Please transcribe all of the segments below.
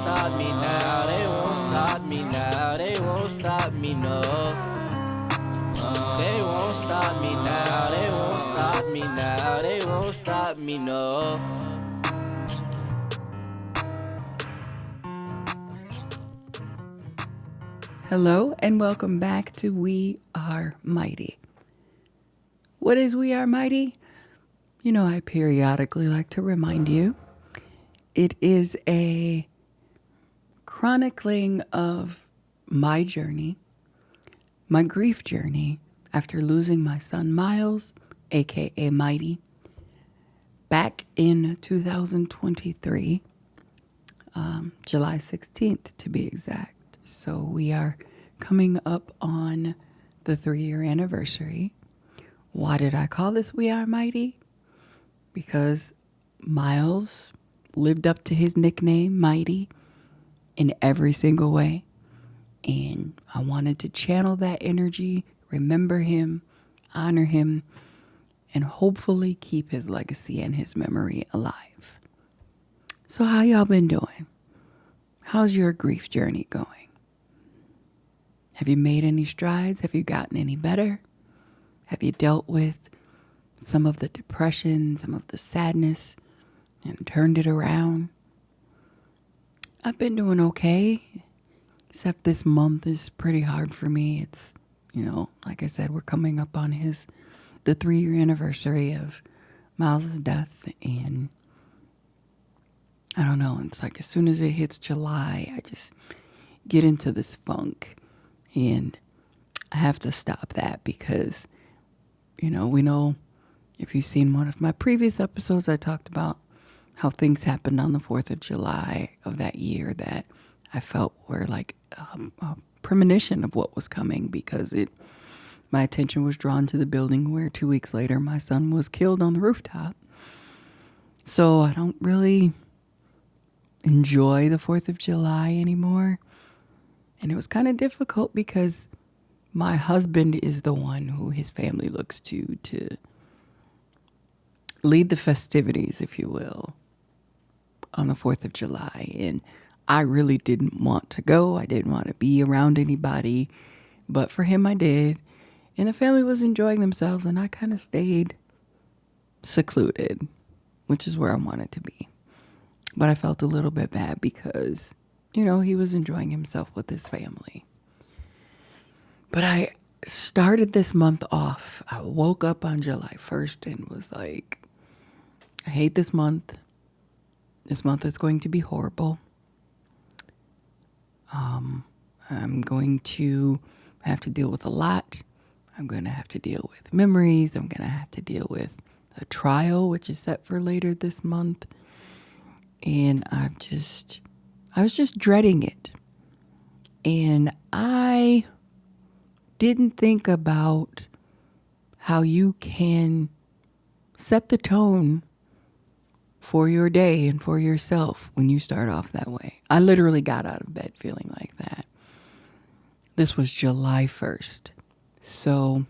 stop me now, they won't stop me now, they won't stop me, no. They won't stop me now, they won't stop me now, they won't stop me, no. Hello and welcome back to We Are Mighty. What is We Are Mighty? You know, I periodically like to remind you. It is a chronicling of my journey, my grief journey after losing my son Miles, aka Mighty, back in 2023, July 16th to be exact. So we are coming up on the 3-year anniversary. Why did I call this We Are Mighty? Because Miles lived up to his nickname, Mighty, in every single way. And I wanted to channel that energy, remember him, honor him, and hopefully keep his legacy and his memory alive. So how y'all been doing? How's your grief journey going? Have you made any strides? Have you gotten any better? Have you dealt with some of the depression, some of the sadness, and turned it around? I've been doing okay, except this month is pretty hard for me. It's, like I said, we're coming up on the 3-year anniversary of Miles' death, and I don't know, it's like as soon as it hits July, I just get into this funk, and I have to stop that because, we know if you've seen one of my previous episodes, I talked about how things happened on the 4th of July of that year that I felt were like a premonition of what was coming because my attention was drawn to the building where 2 weeks later my son was killed on the rooftop. So I don't really enjoy the 4th of July anymore. And it was kind of difficult because my husband is the one who his family looks to lead the festivities, if you will, on the 4th of July. And I really didn't want to go. I didn't want to be around anybody. But for him, I did. And the family was enjoying themselves, and I kind of stayed secluded, which is where I wanted to be. But I felt a little bit bad because, he was enjoying himself with his family. But I started this month off. I woke up on July 1st and was like, I hate this month. This month is going to be horrible. I'm going to have to deal with a lot. I'm going to have to deal with memories. I'm going to have to deal with a trial, which is set for later this month. And I was just dreading it. And I didn't think about how you can set the tone for your day and for yourself when you start off that way. I literally got out of bed feeling like that. This was July 1st. So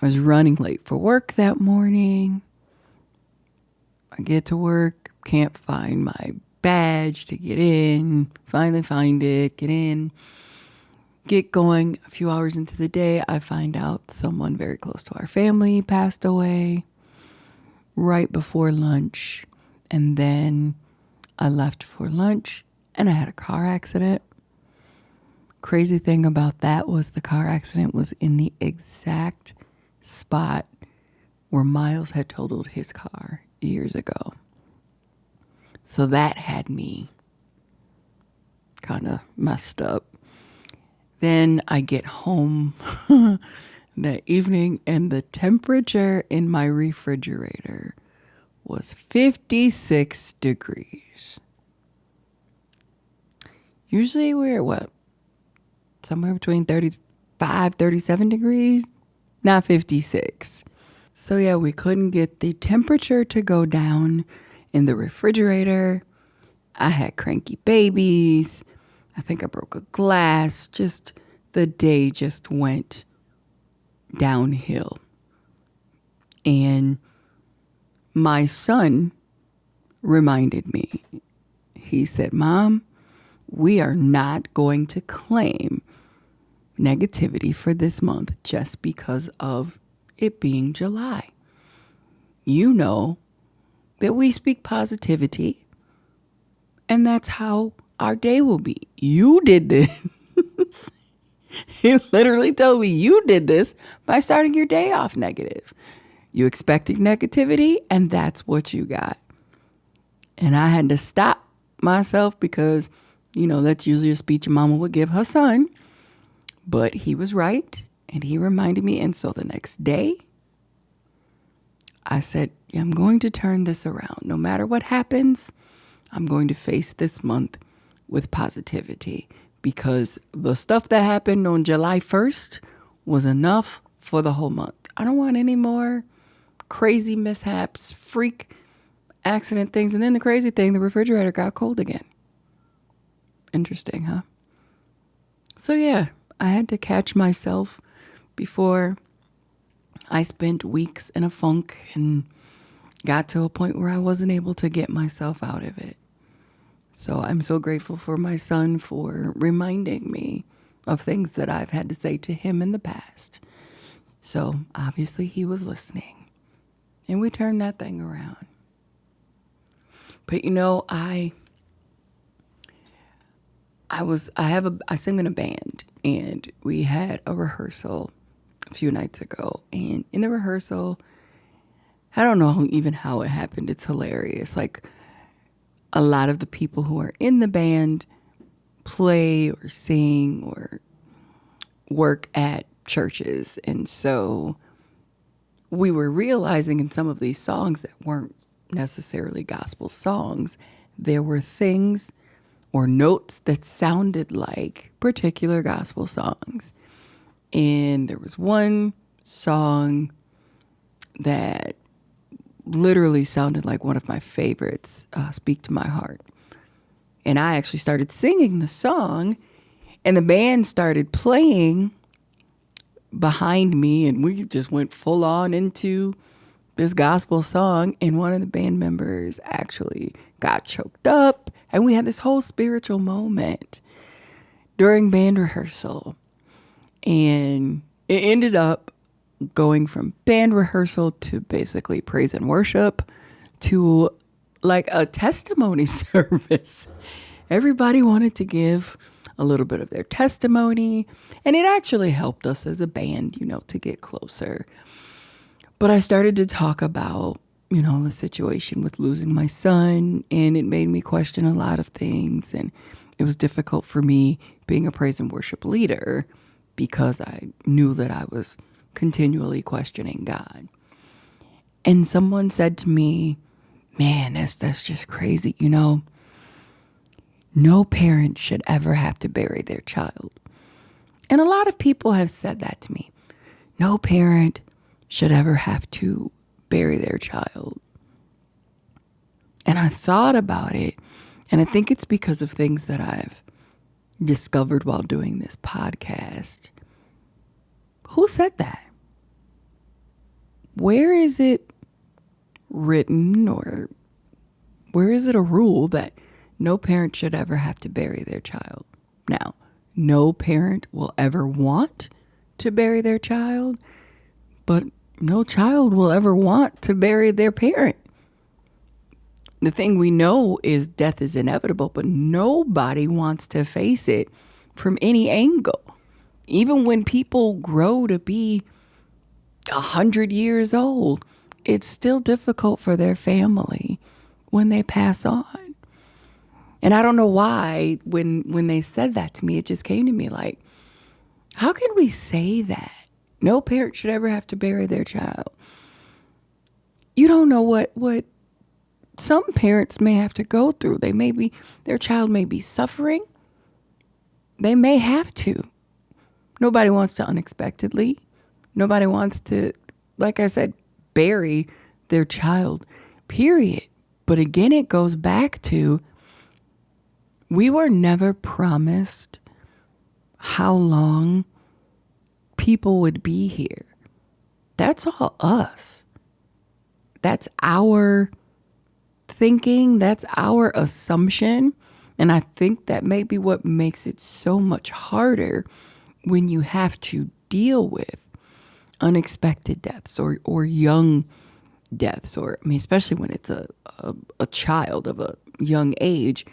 I was running late for work that morning. I get to work, can't find my badge to get in. Finally find it, get in, get going. A few hours into the day, I find out someone very close to our family passed away right before lunch. And then I left for lunch and I had a car accident. Crazy thing about that was the car accident was in the exact spot where Miles had totaled his car years ago. So that had me kind of messed up. Then I get home that evening and the temperature in my refrigerator was 56 degrees. Usually we're at somewhere between 35, 37 degrees, not 56. So yeah, we couldn't get the temperature to go down in the refrigerator. I had cranky babies. I think I broke a glass. Just the day just went downhill. And my son reminded me, He said, Mom, we are not going to claim negativity for this month just because of it being July. You know that we speak positivity, and that's how our day will be. You did this. He literally told me you did this by starting your day off negative. You expected negativity, and that's what you got. And I had to stop myself because, that's usually a speech a mama would give her son. But he was right, and he reminded me. And so the next day, I said, I'm going to turn this around. No matter what happens, I'm going to face this month with positivity, because the stuff that happened on July 1st was enough for the whole month. I don't want any more crazy mishaps, freak accident things. And then the crazy thing, the refrigerator got cold again. Interesting, huh? So yeah, I had to catch myself before I spent weeks in a funk and got to a point where I wasn't able to get myself out of it. So I'm so grateful for my son for reminding me of things that I've had to say to him in the past. So obviously he was listening, and we turned that thing around. But I sing in a band, and we had a rehearsal a few nights ago. And in the rehearsal, I don't know even how it happened. It's hilarious. Like, a lot of the people who are in the band play or sing or work at churches. And so we were realizing in some of these songs that weren't necessarily gospel songs, there were things or notes that sounded like particular gospel songs. And there was one song that literally sounded like one of my favorites, Speak to My Heart. And I actually started singing the song, and the band started playing behind me, and we just went full on into this gospel song. And one of the band members actually got choked up, and we had this whole spiritual moment during band rehearsal. And it ended up going from band rehearsal to basically praise and worship to like a testimony service. Everybody wanted to give a little bit of their testimony, and it actually helped us as a band, to get closer. But I started to talk about, the situation with losing my son, and it made me question a lot of things. And it was difficult for me being a praise and worship leader because I knew that I was continually questioning God. And someone said to me, man, that's just crazy. No parent should ever have to bury their child. And a lot of people have said that to me. No parent should ever have to bury their child. And I thought about it, and I think it's because of things that I've discovered while doing this podcast. Who said that? Where is it written, or where is it a rule that no parent should ever have to bury their child? Now, no parent will ever want to bury their child, but no child will ever want to bury their parent. The thing we know is death is inevitable, but nobody wants to face it from any angle. Even when people grow to be 100 years old, it's still difficult for their family when they pass on. And I don't know why, when they said that to me, it just came to me like, how can we say that? No parent should ever have to bury their child. You don't know what some parents may have to go through. Their child may be suffering. They may have to. Nobody wants to unexpectedly. Nobody wants to, like I said, bury their child, period. But again, it goes back to, we were never promised how long people would be here. That's all us. That's our thinking. That's our assumption. And I think that may be what makes it so much harder when you have to deal with unexpected deaths or young deaths, or I mean, especially when it's a child of a young age,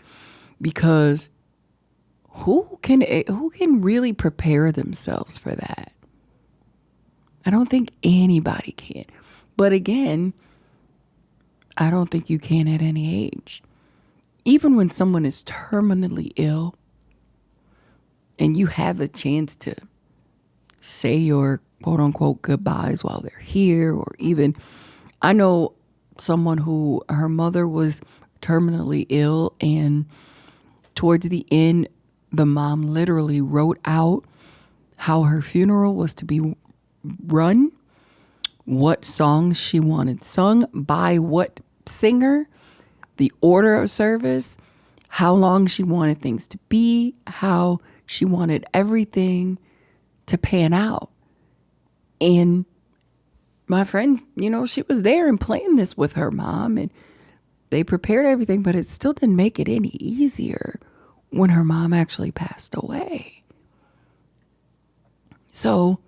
because who can really prepare themselves for that? I don't think anybody can. But again, I don't think you can at any age. Even when someone is terminally ill and you have a chance to say your quote unquote goodbyes while they're here, or even, I know someone who her mother was terminally ill, and towards the end, the mom literally wrote out how her funeral was to be run, what songs she wanted sung by what singer, the order of service, how long she wanted things to be, how she wanted everything to pan out. And my friends, she was there and playing this with her mom, and they prepared everything, but it still didn't make it any easier when her mom actually passed away. So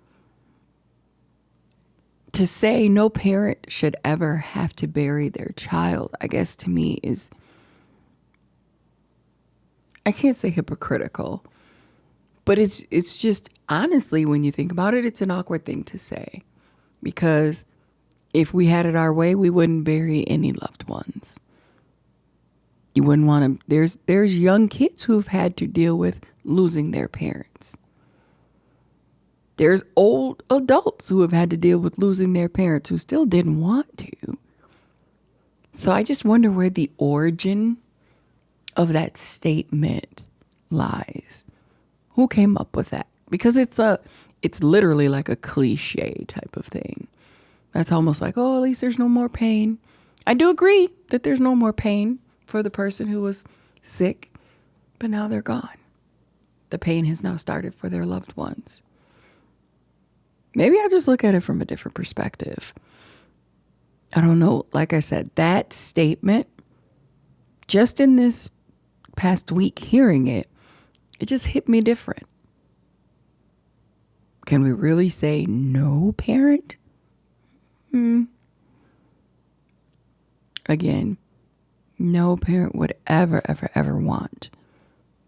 to say no parent should ever have to bury their child, I guess to me is, I can't say hypocritical, but it's just, honestly, when you think about it, it's an awkward thing to say. Because if we had it our way, we wouldn't bury any loved ones. You wouldn't want to, there's young kids who have had to deal with losing their parents. There's old adults who have had to deal with losing their parents who still didn't want to. So I just wonder where the origin of that statement lies. Who came up with that? Because it's literally like a cliche type of thing. That's almost like, oh, at least there's no more pain. I do agree that there's no more pain for the person who was sick, but now they're gone. The pain has now started for their loved ones. Maybe I just look at it from a different perspective. I don't know. Like I said, that statement, just in this past week hearing it, it just hit me different. Can we really say no parent? Again, no parent would ever, ever, ever want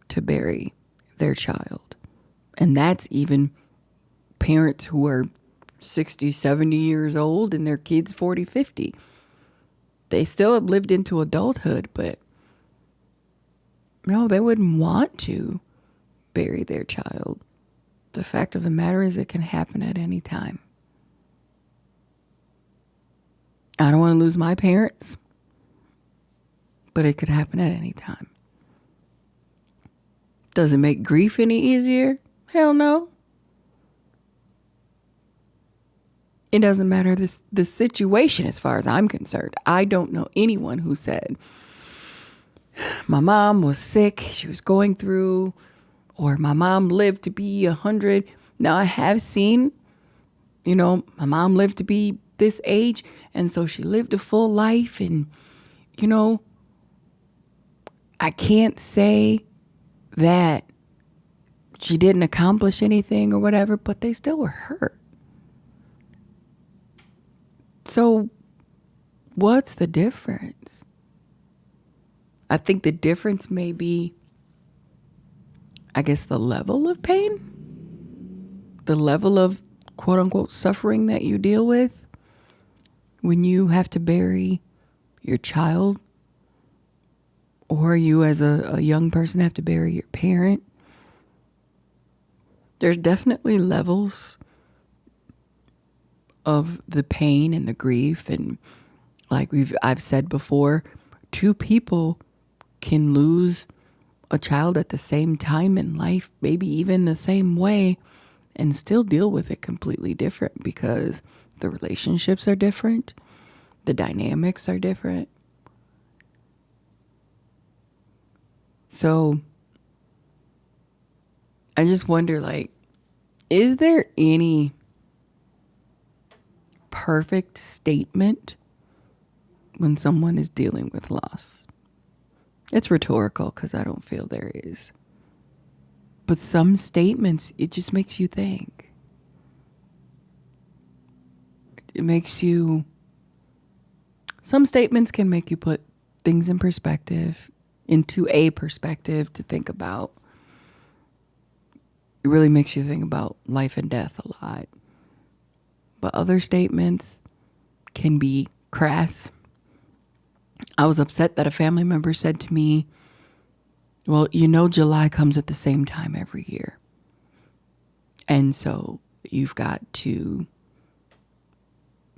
to bury their child. And that's even parents who are 60, 70 years old and their kids 40, 50. They still have lived into adulthood, but no, they wouldn't want to bury their child. The fact of the matter is it can happen at any time. I don't want to lose my parents, but it could happen at any time. Does it make grief any easier? Hell no. It doesn't matter the situation as far as I'm concerned. I don't know anyone who said, my mom was sick, she was going through, or my mom lived to be 100. Now I have seen, my mom lived to be this age, and so she lived a full life, and, I can't say that she didn't accomplish anything or whatever, but they still were hurt. So what's the difference? I think the difference may be, I guess, the level of pain, the level of quote unquote suffering that you deal with when you have to bury your child, or you as a young person have to bury your parent. There's definitely levels of the pain and the grief, and like I've said before, two people can lose a child at the same time in life, maybe even the same way, and still deal with it completely different because the relationships are different, the dynamics are different. So I just wonder, is there any perfect statement when someone is dealing with loss? It's rhetorical because I don't feel there is. But some statements, it just makes you think. It makes you, some statements can make you put things in perspective, into a perspective to think about. It really makes you think about life and death a lot. But other statements can be crass. I was upset that a family member said to me, well, July comes at the same time every year. And so you've got to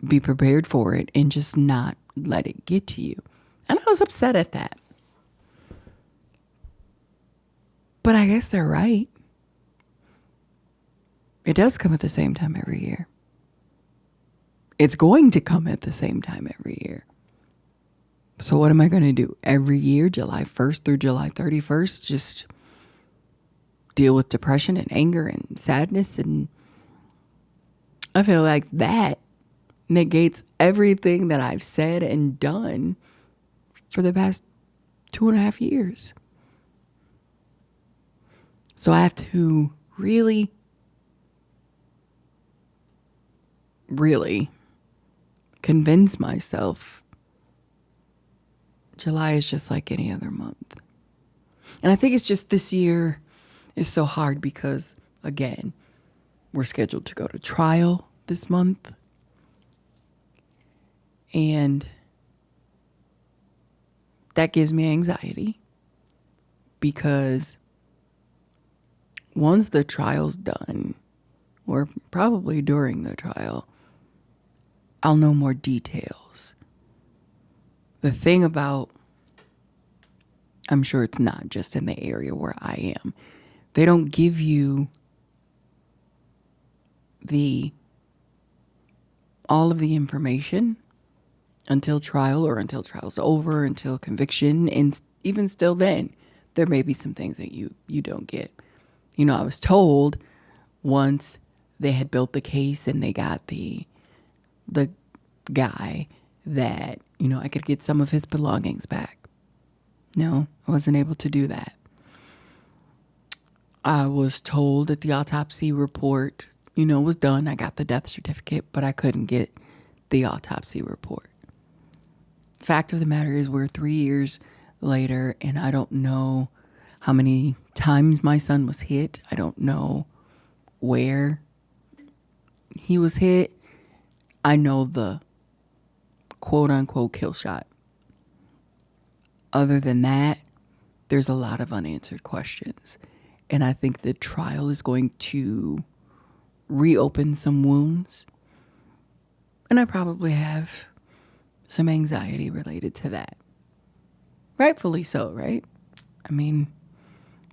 be prepared for it and just not let it get to you. And I was upset at that. But I guess they're right. It does come at the same time every year. It's going to come at the same time every year. So what am I going to do? Every year, July 1st through July 31st, just deal with depression and anger and sadness. And I feel like that negates everything that I've said and done for the past 2.5 years. So I have to really convince myself July is just like any other month. And I think it's just this year is so hard because, again, we're scheduled to go to trial this month. And that gives me anxiety because once the trial's done, or probably during the trial, I'll know more details. The thing about, I'm sure it's not just in the area where I am, they don't give you all of the information until trial or until trial's over, until conviction. And even still then, there may be some things that you don't get. I was told once they had built the case and they got the guy that, I could get some of his belongings back. No, I wasn't able to do that. I was told that the autopsy report, was done. I got the death certificate, but I couldn't get the autopsy report. Fact of the matter is we're 3 years later and I don't know how many times my son was hit. I don't know where he was hit. I know the quote unquote kill shot. Other than that, there's a lot of unanswered questions. And I think the trial is going to reopen some wounds. And I probably have some anxiety related to that. Rightfully so, right? I mean,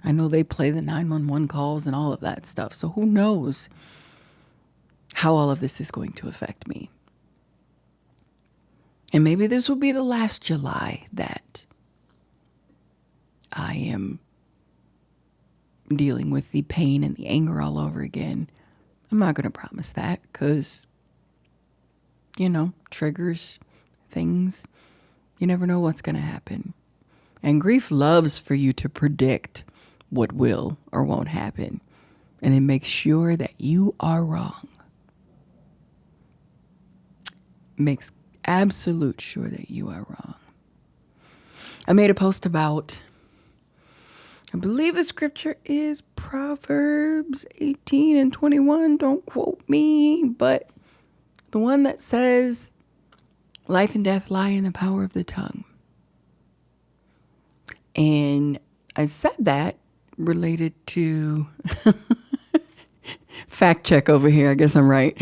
I know they play the 911 calls and all of that stuff. So who knows how all of this is going to affect me. And maybe this will be the last July that I am dealing with the pain and the anger all over again. I'm not going to promise that because, triggers, things, you never know what's going to happen. And grief loves for you to predict what will or won't happen. And it makes sure that you are wrong. Makes absolute sure that you are wrong. I made a post about, I believe the scripture is Proverbs 18 and 21. Don't quote me, but the one that says, life and death lie in the power of the tongue. And I said that related to, fact check over here, I guess I'm right.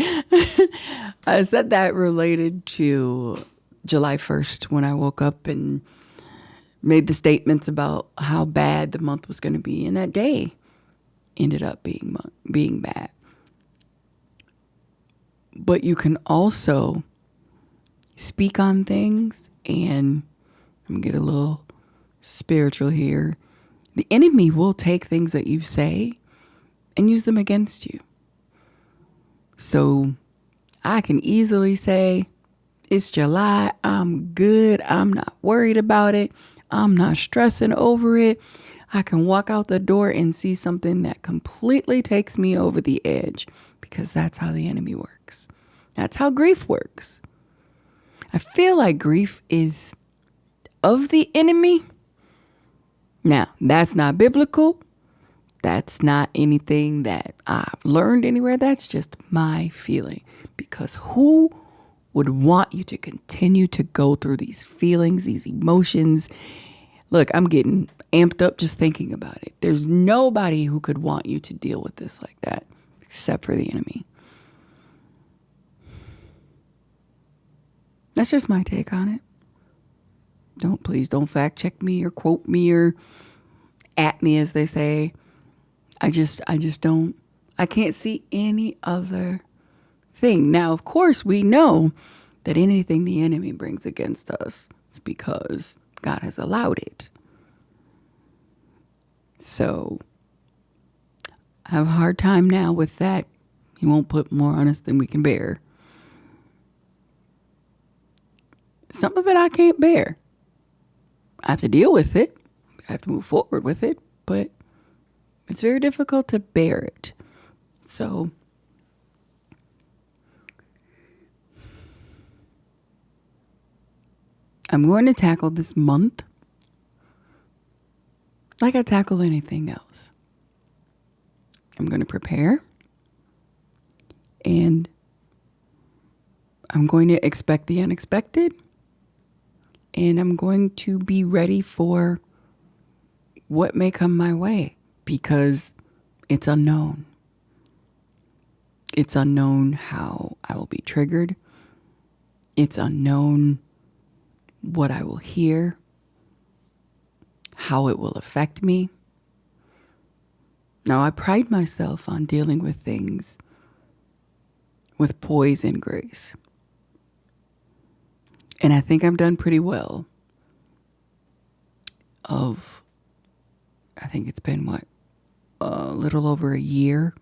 I said that related to July 1st when I woke up and made the statements about how bad the month was going to be. And that day ended up being bad. But you can also speak on things, and I'm going to get a little spiritual here. The enemy will take things that you say and use them against you. So I can easily say, it's July, I'm good, I'm not worried about it, I'm not stressing over it. I can walk out the door and see something that completely takes me over the edge, because that's how the enemy works. That's how grief works. I feel like grief is of the enemy. Now, that's not biblical. That's not anything that I've learned anywhere. That's just my feeling. Because who would want you to continue to go through these feelings, these emotions? Look, I'm getting amped up just thinking about it. There's nobody who could want you to deal with this like that except for the enemy. That's just my take on it. Please don't fact check me or quote me or at me, as they say. I just don't, I can't see any other thing. Now, of course, we know that anything the enemy brings against us is because God has allowed it. So I have a hard time now with that. He won't put more on us than we can bear. Some of it I can't bear. I have to deal with it. I have to move forward with it, but it's very difficult to bear it. So I'm going to tackle this month like I tackle anything else. I'm going to prepare, and I'm going to expect the unexpected, and I'm going to be ready for what may come my way, because it's unknown. It's unknown how I will be triggered. It's unknown what I will hear, how it will affect me. Now, I pride myself on dealing with things with poise and grace. And I think I've done pretty well. I think it's been a little over a year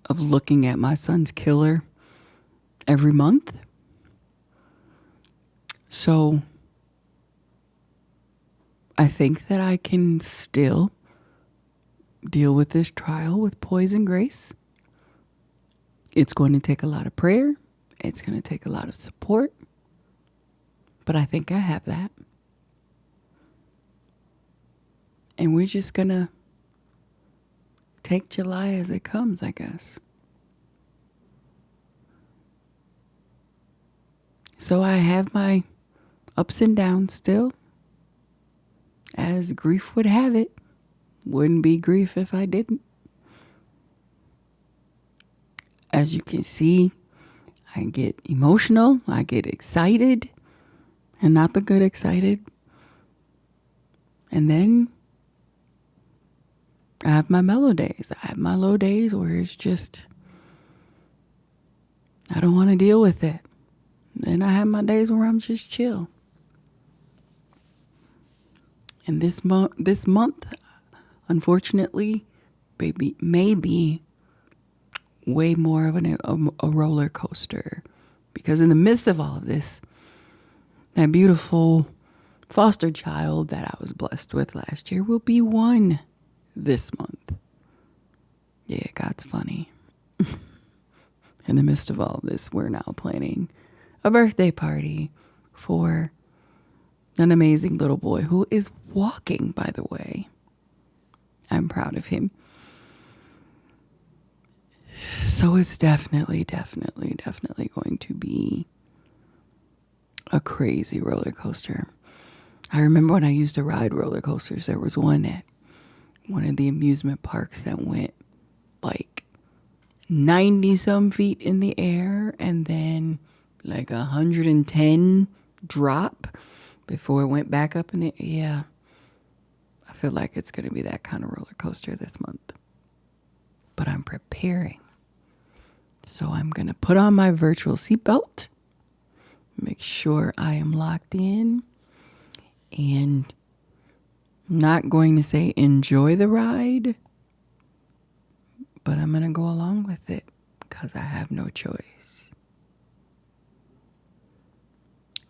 of looking at my son's killer every month. So I think that I can still deal with this trial with poise and grace. It's going to take a lot of prayer. It's going to take a lot of support. But I think I have that. And we're just going to take July as it comes, I guess. So I have my ups and downs still. As grief would have it. Wouldn't be grief if I didn't. As you can see, I get emotional. I get excited. And not the good excited. And then I have my mellow days. I have my low days where it's just, I don't want to deal with it. Then I have my days where I'm just chill. And this month, unfortunately, may be way more of a roller coaster. Because in the midst of all of this, that beautiful foster child that I was blessed with last year will be one this month. Yeah, God's funny. In the midst of all of this, we're now planning a birthday party for an amazing little boy who is walking, by the way. I'm proud of him. So it's definitely going to be a crazy roller coaster. I remember when I used to ride roller coasters, there was one at one of the amusement parks that went like 90 some feet in the air and then like 110 drop before it went back up in the air. Yeah, I feel like it's going to be that kind of roller coaster this month. But I'm preparing. So I'm going to put on my virtual seatbelt, make sure I am locked in, and I'm not going to say enjoy the ride, but I'm going to go along with it because I have no choice.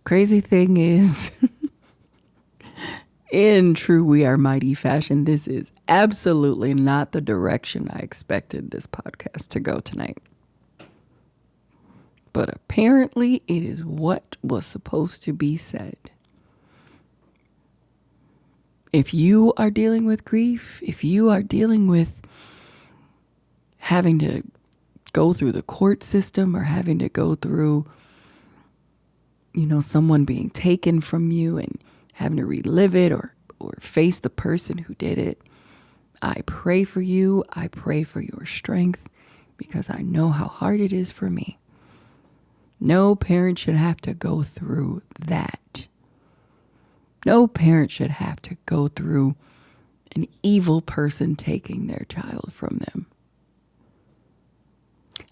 Crazy thing is, In true We Are Mighty fashion, this is absolutely not the direction I expected this podcast to go tonight. But apparently it is what was supposed to be said. If you are dealing with grief, if you are dealing with having to go through the court system or having to go through, someone being taken from you and having to relive it or face the person who did it, I pray for you. I pray for your strength because I know how hard it is for me. No parent should have to go through that. No parent should have to go through an evil person taking their child from them.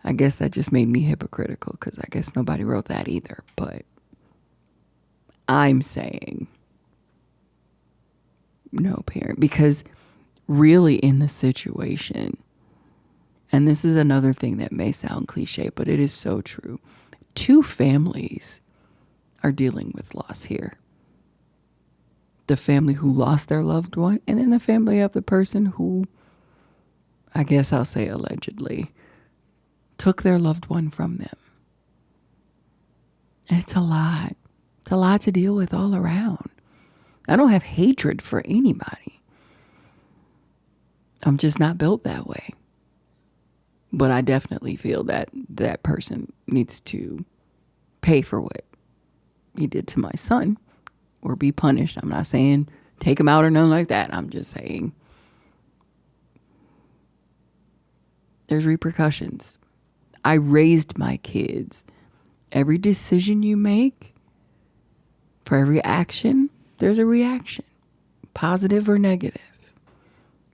I guess that just made me hypocritical because I guess nobody wrote that either. But I'm saying no parent, because really in the situation, and this is another thing that may sound cliche, but it is so true. 2 families are dealing with loss here. The family who lost their loved one, and then the family of the person who, I guess I'll say allegedly, took their loved one from them. And it's a lot. It's a lot to deal with all around. I don't have hatred for anybody. I'm just not built that way. But I definitely feel that that person needs to pay for what he did to my son or be punished. I'm not saying take him out or nothing like that. I'm just saying there's repercussions. I raised my kids. Every decision you make, for every action, there's a reaction, positive or negative.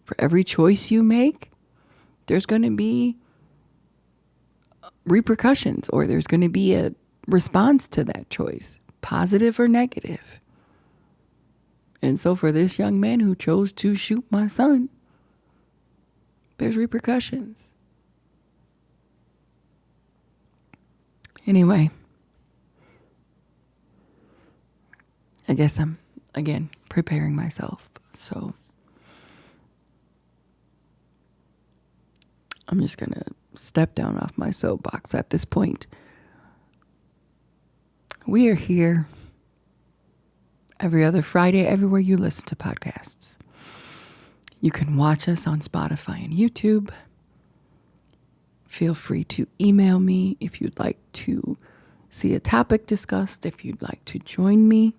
For every choice you make, there's going to be repercussions, or there's going to be a response to that choice, positive or negative. And so for this young man who chose to shoot my son, there's repercussions. Anyway, I guess I'm, again, preparing myself. So I'm just going to step down off my soapbox at this point. We are here every other Friday, everywhere you listen to podcasts. You can watch us on Spotify and YouTube. Feel free to email me if you'd like to see a topic discussed, if you'd like to join me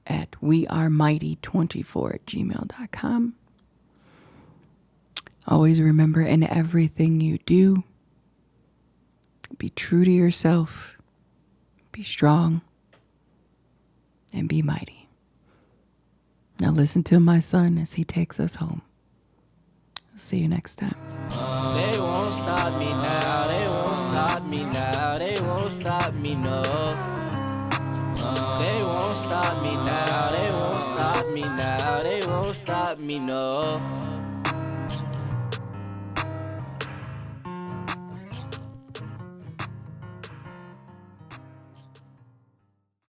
at wearemighty24@gmail.com. Always remember, in everything you do, be true to yourself, be strong, and be mighty. Now listen to my son as he takes us home. See you next time. They won't stop me now, they won't stop me now, they won't stop me, no. They won't stop me now, they won't stop me now, they won't stop me, no.